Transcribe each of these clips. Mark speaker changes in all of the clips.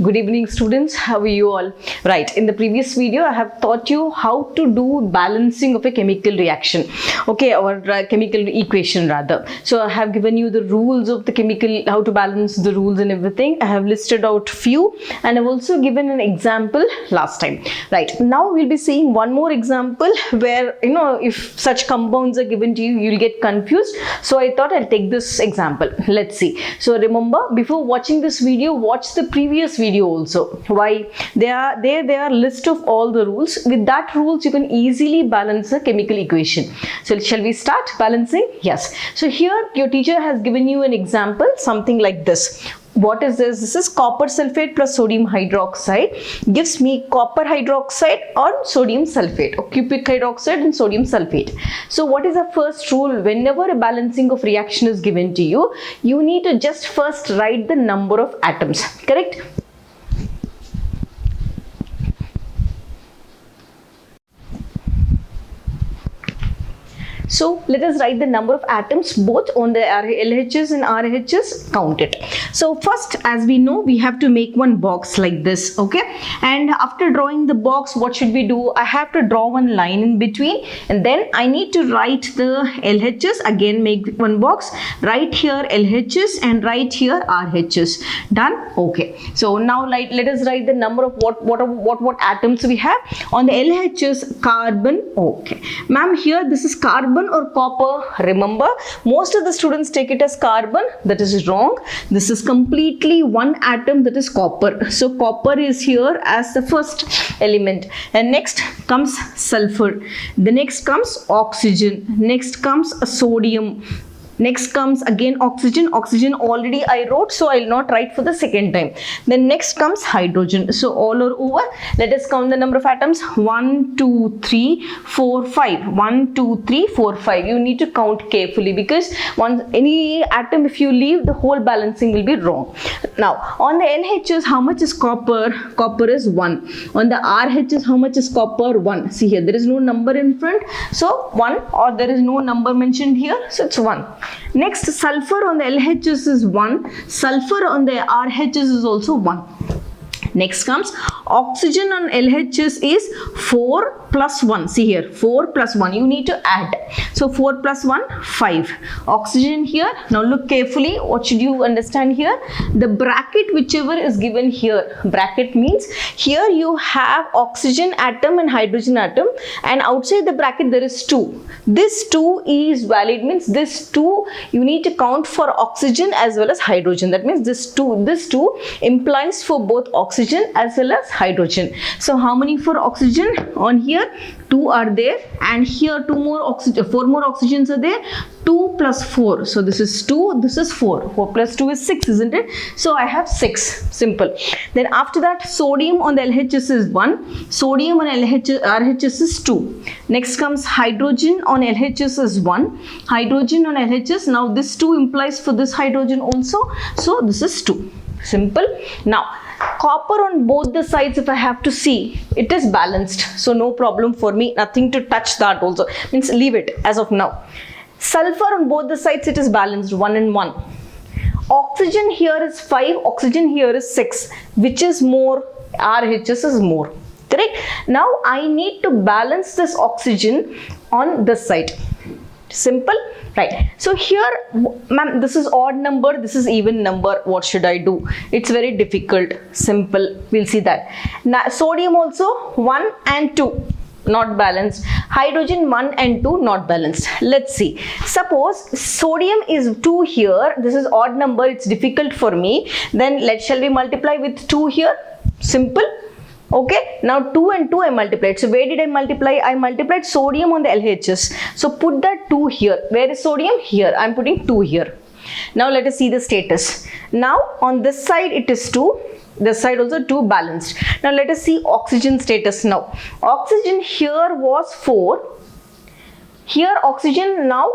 Speaker 1: Good evening students, how are you all? Right, in the previous video I have taught you how to do balancing of a chemical reaction, okay, or chemical equation rather. So I have given you the rules of the chemical, how to balance the rules and everything. I have listed out few and I've also given an example last time. Right, now we'll be seeing one more example where, if such compounds are given to you, you'll get confused. So I thought I'll take this example. Let's see. So remember, before watching this video, watch the previous video also. Why? They are list of all the rules. With that rules, you can easily balance a chemical equation. So shall we start balancing? Yes. So here your teacher has given you an example, something like this. What is this? This is copper sulfate plus sodium hydroxide gives me copper hydroxide or sodium sulfate, or cupric hydroxide and sodium sulfate. So what is the first rule? Whenever a balancing of reaction is given to you, you need to just first write the number of atoms, correct? So let us write the number of atoms both on the LHS and RHS, count it. So first, as we know, we have to make one box like this, okay? And after drawing the box, what should we do? I have to draw one line in between, and then I need to write the LHS, again make one box, right here LHS and right here RHS. Done? Okay. So now let us write the number of what atoms we have. On the LHS, carbon, okay. Ma'am, here this is carbon or copper? Remember, most of the students take it as carbon. That is wrong. This is completely one atom, that is copper. So copper is here as the first element, and next comes sulfur, the next comes oxygen, next comes sodium, next comes again oxygen. Oxygen already I wrote, so I will not write for the second time. Then next comes hydrogen. So all are over. Let us count the number of atoms. 1, 2, 3, 4, 5. 1, 2, 3, 4, 5. You need to count carefully, because once any atom, if you leave, the whole balancing will be wrong. Now on the LHS, how much is copper? Copper is 1. On the RHS, how much is copper? 1. See here, there is no number in front, so 1, or there is no number mentioned here, so it's 1. Next, sulfur on the LHS is 1. Sulfur on the RHS is also 1. Next comes oxygen on LHS is 4 plus 1. See here, 4 plus 1. You need to add. So 4 plus 1, 5. Oxygen here. Now look carefully. What should you understand here? The bracket whichever is given here. Bracket means here you have oxygen atom and hydrogen atom, and outside the bracket there is 2. This 2 is valid, means this 2 you need to count for oxygen as well as hydrogen. That means this 2 implies for both oxygen as well as hydrogen. So how many for oxygen? On here 2 are there, and here 4 more oxygens are there. 2 plus 4. So this is 2, this is 4. 4 plus 2 is 6, isn't it? So I have 6. Simple. Then after that, sodium on the LHS is 1. Sodium on RHS is 2. Next comes hydrogen on LHS is 1. Hydrogen on LHS. Now this 2 implies for this hydrogen also. So this is 2. Simple. Now copper on both the sides, if I have to see, it is balanced, so no problem for me, nothing to touch that also, means leave it as of now. Sulfur on both the sides, it is balanced, 1 and 1. Oxygen here is 5, oxygen here is 6. Which is more? RHS is more, correct? Now I need to balance this oxygen on this side. Simple, right? So here, ma'am, this is odd number, this is even number. What should I do? It's very difficult. Simple, we'll see that. Now sodium also 1 and 2 not balanced. Hydrogen 1 and 2 not balanced. Let's see. Suppose sodium is 2 here. This is odd number. It's difficult for me. Then shall we multiply with 2 here? Simple. Okay, now 2 and 2 I multiplied. So where did I multiply? I multiplied sodium on the LHS. So put that 2 here. Where is sodium? Here. I am putting 2 here. Now let us see the status. Now on this side it is 2. This side also 2 balanced. Now let us see oxygen status now. Oxygen here was 4. Here oxygen now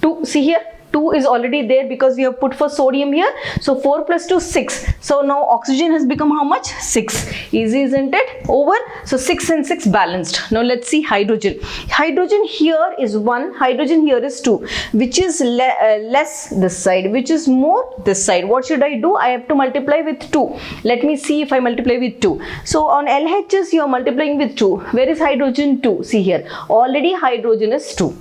Speaker 1: 2. See here 2 is already there because we have put for sodium here. So 4 plus 2, 6. So now oxygen has become how much? 6. Easy, isn't it? Over. So 6 and 6 balanced. Now let's see hydrogen. Hydrogen here is 1, hydrogen here is 2. Which is less this side, which is more this side. What should I do? I have to multiply with 2. Let me see if I multiply with 2. So on LHS you are multiplying with 2. Where is hydrogen? 2. See here. Already hydrogen is 2.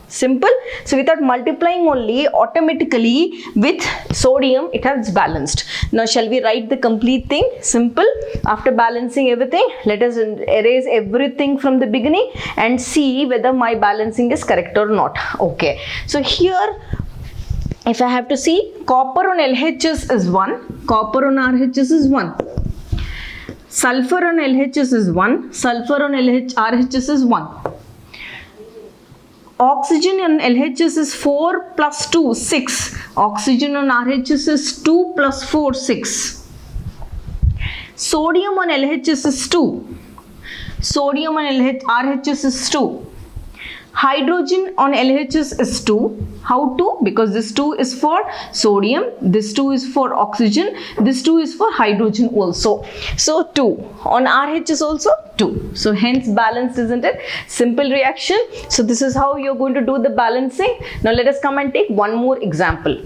Speaker 1: Simple. So without multiplying only, automatically with sodium it has balanced. Now shall we write the complete thing? Simple. After balancing everything, let us erase everything from the beginning and see whether my balancing is correct or not. Okay. So here if I have to see, copper on LHS is 1, copper on RHS is 1. Sulfur on LHS is 1, sulfur on RHS is 1. Oxygen on LHS is 4 plus 2, 6. Oxygen on RHS is 2 plus 4, 6. Sodium on LHS is 2. Sodium on RHS is 2. Hydrogen on LHS is 2. How 2? Because this 2 is for sodium, this 2 is for oxygen, this 2 is for hydrogen also. So 2. On RHS also 2. So hence balanced, isn't it? Simple reaction. So this is how you're going to do the balancing. Now let us come and take one more example.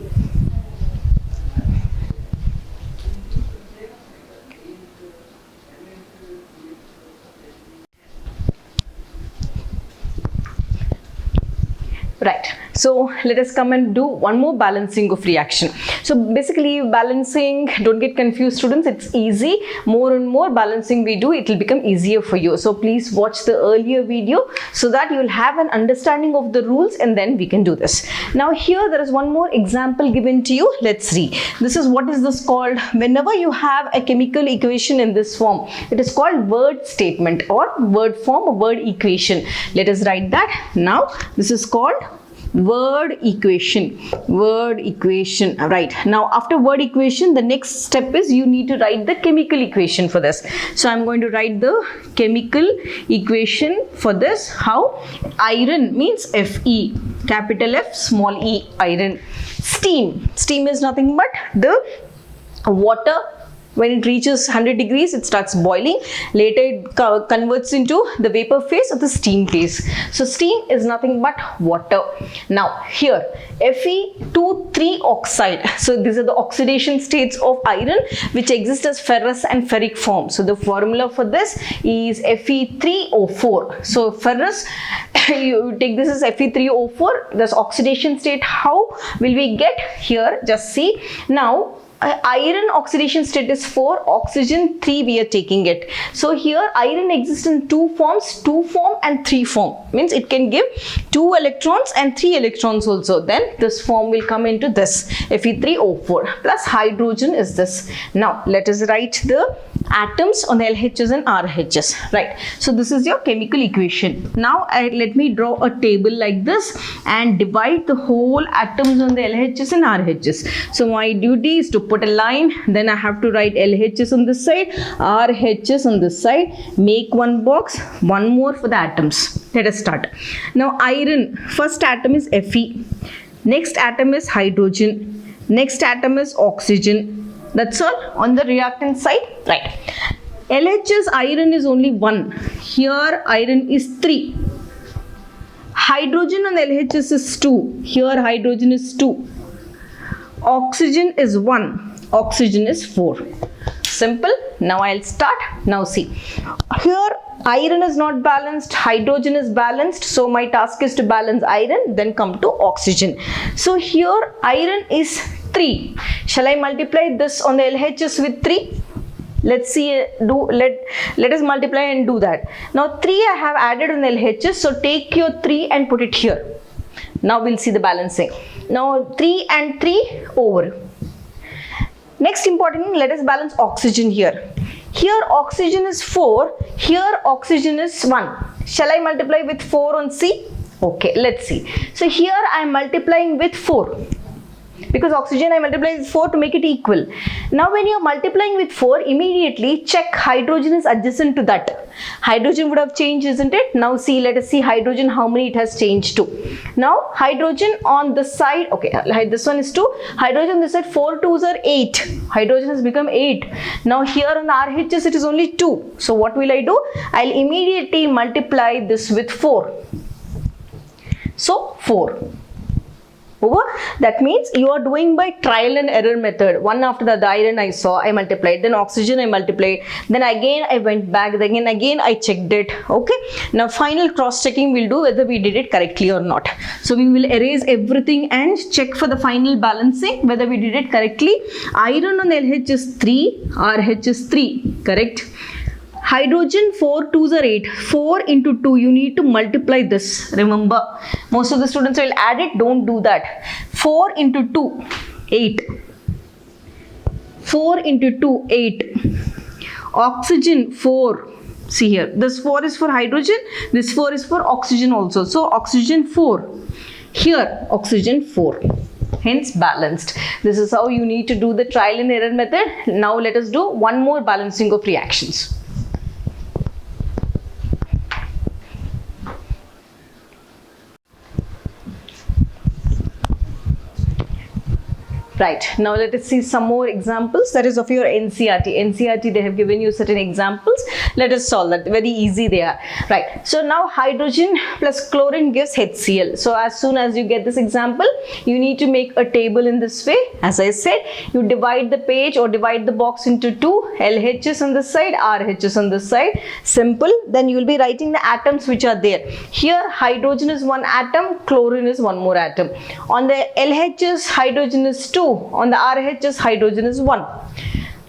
Speaker 1: Right. So let us come and do one more balancing of reaction. So basically balancing, don't get confused students, it's easy. More and more balancing we do, it will become easier for you. So please watch the earlier video so that you will have an understanding of the rules and then we can do this. Now here there is one more example given to you. Let's see. This is what is this called? Whenever you have a chemical equation in this form, it is called word statement or word form or word equation. Let us write that. Now this is called word equation. Right. Now after word equation, the next step is you need to write the chemical equation for this. So I'm going to write the chemical equation for this. How? Iron means Fe, capital F, small e, iron. Steam is nothing but the water. When it reaches 100 degrees, it starts boiling. Later, it converts into the vapor phase or the steam phase. So, steam is nothing but water. Now, here, Fe2,3 oxide. So, these are the oxidation states of iron which exist as ferrous and ferric form. So, the formula for this is Fe3O4. So, ferrous, you take this as Fe3O4. This oxidation state, how will we get here? Just see. Now, iron oxidation state is 4, oxygen 3 we are taking it. So here iron exists in 2 forms, 2 form and 3 form. Means it can give 2 electrons and 3 electrons also. Then this form will come into this Fe3O4 plus hydrogen is this. Now let us write the atoms on the LHS and RHS. Right. So this is your chemical equation. Now let me draw a table like this and divide the whole atoms on the LHS and RHS. So my duty is to put a line, then I have to write LHS on this side, RHS on this side, make one box, one more for the atoms. Let us start. Now iron, first atom is Fe, next atom is hydrogen, next atom is oxygen. That's all on the reactant side. Right. LHS iron is only 1. Here iron is 3. Hydrogen on LHS is 2. Here hydrogen is 2. Oxygen is 1. Oxygen is 4. Simple. Now I'll start. Now see. Here iron is not balanced, hydrogen is balanced. So my task is to balance iron, then come to oxygen. So here iron is 3. Shall I multiply this on the LHS with 3? Let's see, let us multiply and do that. Now 3 I have added on the LHS, so take your 3 and put it here. Now we'll see the balancing. Now 3 and 3 over. Next important thing, let us balance oxygen here. Here oxygen is 4, here oxygen is 1. Shall I multiply with 4 on C? Okay, let's see. So here I am multiplying with 4. because oxygen I multiply with 4 to make it equal. Now when you are multiplying with 4, immediately check hydrogen is adjacent to that. Hydrogen would have changed, isn't it? Now see, let us see hydrogen, how many it has changed to. Now hydrogen on the side, okay, this one is 2, hydrogen this side, 4 2s are 8, hydrogen has become 8. Now here on RHS it is only 2. So what will I do? I'll immediately multiply this with 4. So 4. Over. That means you are doing by trial and error method. One after the iron I saw, I multiplied, then oxygen I multiplied, then again I went back, then again I checked it. Okay. Now final cross checking we'll do whether we did it correctly or not. So we will erase everything and check for the final balancing whether we did it correctly. Iron on LH is 3, RH is 3, correct? Hydrogen 4 2s are 8. 4 into 2, you need to multiply this. Remember, most of the students will add it, don't do that. 4 into 2, 8. 4 into 2, 8. Oxygen 4. See here, this 4 is for hydrogen, this 4 is for oxygen also. So oxygen 4. Here, oxygen 4. Hence balanced. This is how you need to do the trial and error method. Now let us do one more balancing of reactions. Right, now let us see some more examples, that is of your NCERT. NCERT, they have given you certain examples. Let us solve that, very easy they are. Right, so now hydrogen plus chlorine gives HCl. So as soon as you get this example, you need to make a table in this way. As I said, you divide the page or divide the box into 2, LHs on this side, RHs on this side. Simple, then you will be writing the atoms which are there. Here hydrogen is 1 atom, chlorine is 1 more atom. On the LHs, hydrogen is 2. On the RHS, hydrogen is 1.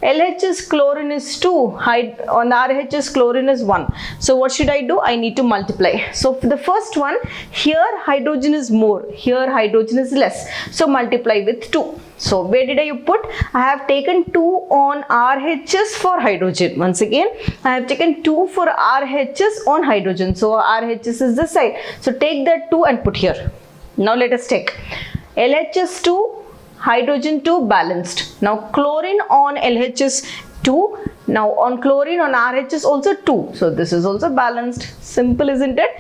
Speaker 1: LHS, chlorine is 2. On the RHS, chlorine is 1. So what should I do? I need to multiply. So for the first one, here hydrogen is more, here hydrogen is less. So multiply with 2. So where did I put? I have taken 2 on RHS for hydrogen. Once again, I have taken 2 for RHS on hydrogen. So RHS is this side. So take that 2 and put here. Now let us take LHS 2. Hydrogen 2 balanced. Now chlorine on LHS 2. Now on chlorine on RHS also 2. So this is also balanced. Simple, isn't it?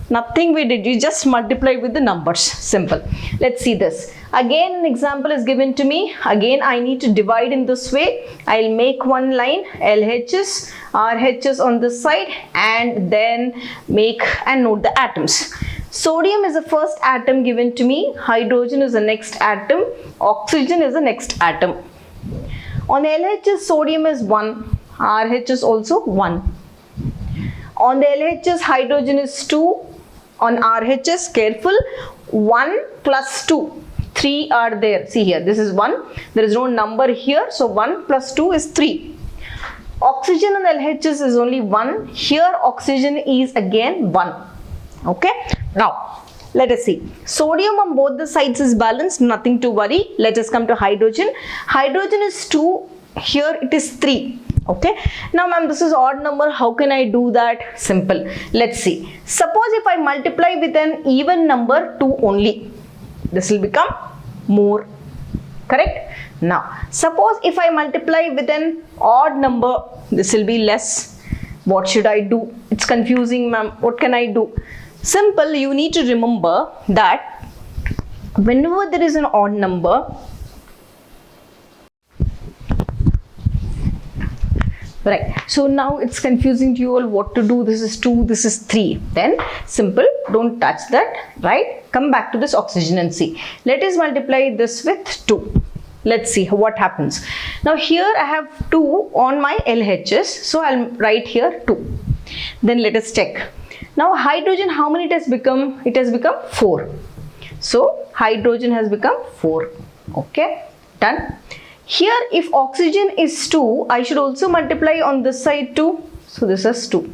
Speaker 1: Nothing we did. You just multiply with the numbers. Simple. Let's see this. Again an example is given to me. Again I need to divide in this way. I'll make one line, LHS, RHS on this side, and then make and note the atoms. Sodium is the first atom given to me, hydrogen is the next atom, oxygen is the next atom. On LHS, sodium is 1, RHS also 1. On the LHS, hydrogen is 2, on RHS, careful, 1 plus 2, 3 are there. See here, this is 1, there is no number here, so 1 plus 2 is 3. Oxygen on LHS is only 1, here oxygen is again 1. Okay, now let us see. Sodium on both the sides is balanced, nothing to worry. Let us come to hydrogen. Hydrogen is 2, here it is 3. Okay, now ma'am, this is odd number, how can I do that? Simple. Let's see. Suppose if I multiply with an even number 2 only, this will become more, correct? Now suppose if I multiply with an odd number, this will be less. What should I do? It's confusing, ma'am. What can I do? Simple, you need to remember that whenever there is an odd number, right, so now it's confusing to you all what to do. This is 2, this is 3. Then simple, don't touch that, right? Come back to this oxygen and see. Let us multiply this with 2. Let's see what happens. Now here I have 2 on my LHS, so I'll write here 2. Then let us check. Now hydrogen, how many it has become? It has become 4. So hydrogen has become 4. Okay, done. Here if oxygen is 2, I should also multiply on this side 2. So this is 2.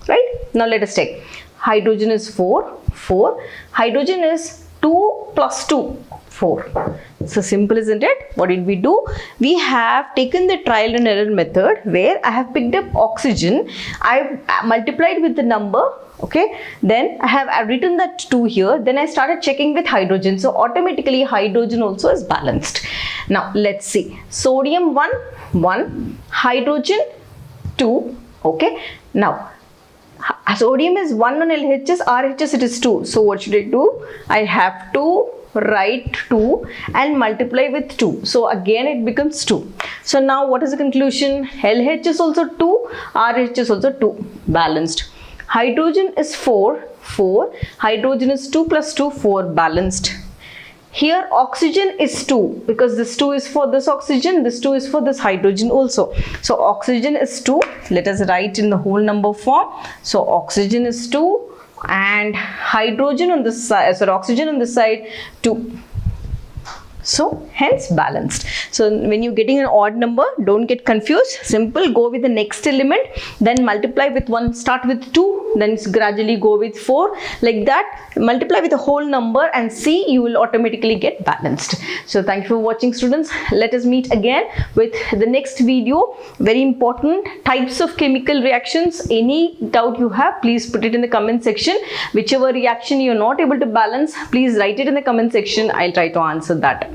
Speaker 1: Right? Now let us take. Hydrogen is 4. 4. Hydrogen is 2 plus 2. 4. So simple, isn't it? What did we do? We have taken the trial and error method where I have picked up oxygen. I've multiplied with the number. Okay, then I've written that 2 here. Then I started checking with hydrogen. So automatically hydrogen also is balanced. Now let's see. Sodium 1, hydrogen 2. Okay, now sodium is 1 on LHS, RHS it is 2. So what should I do? I have to write 2 and multiply with 2. So again it becomes 2. So now what is the conclusion? LH is also 2, RH is also 2, balanced. Hydrogen is 4, hydrogen is 2 plus 2, 4, balanced. Here oxygen is 2 because this 2 is for this oxygen, this 2 is for this hydrogen also. So oxygen is 2. Let us write in the whole number form. So oxygen is 2 and hydrogen on this side, oxygen on this side 2. So hence balanced. So when you're getting an odd number, don't get confused. Simple, go with the next element, then multiply with 1, start with 2, then gradually go with 4. Like that, multiply with the whole number and see, you will automatically get balanced. So thank you for watching, students. Let us meet again with the next video. Very important, types of chemical reactions. Any doubt you have, please put it in the comment section. Whichever reaction you're not able to balance, please write it in the comment section. I'll try to answer that.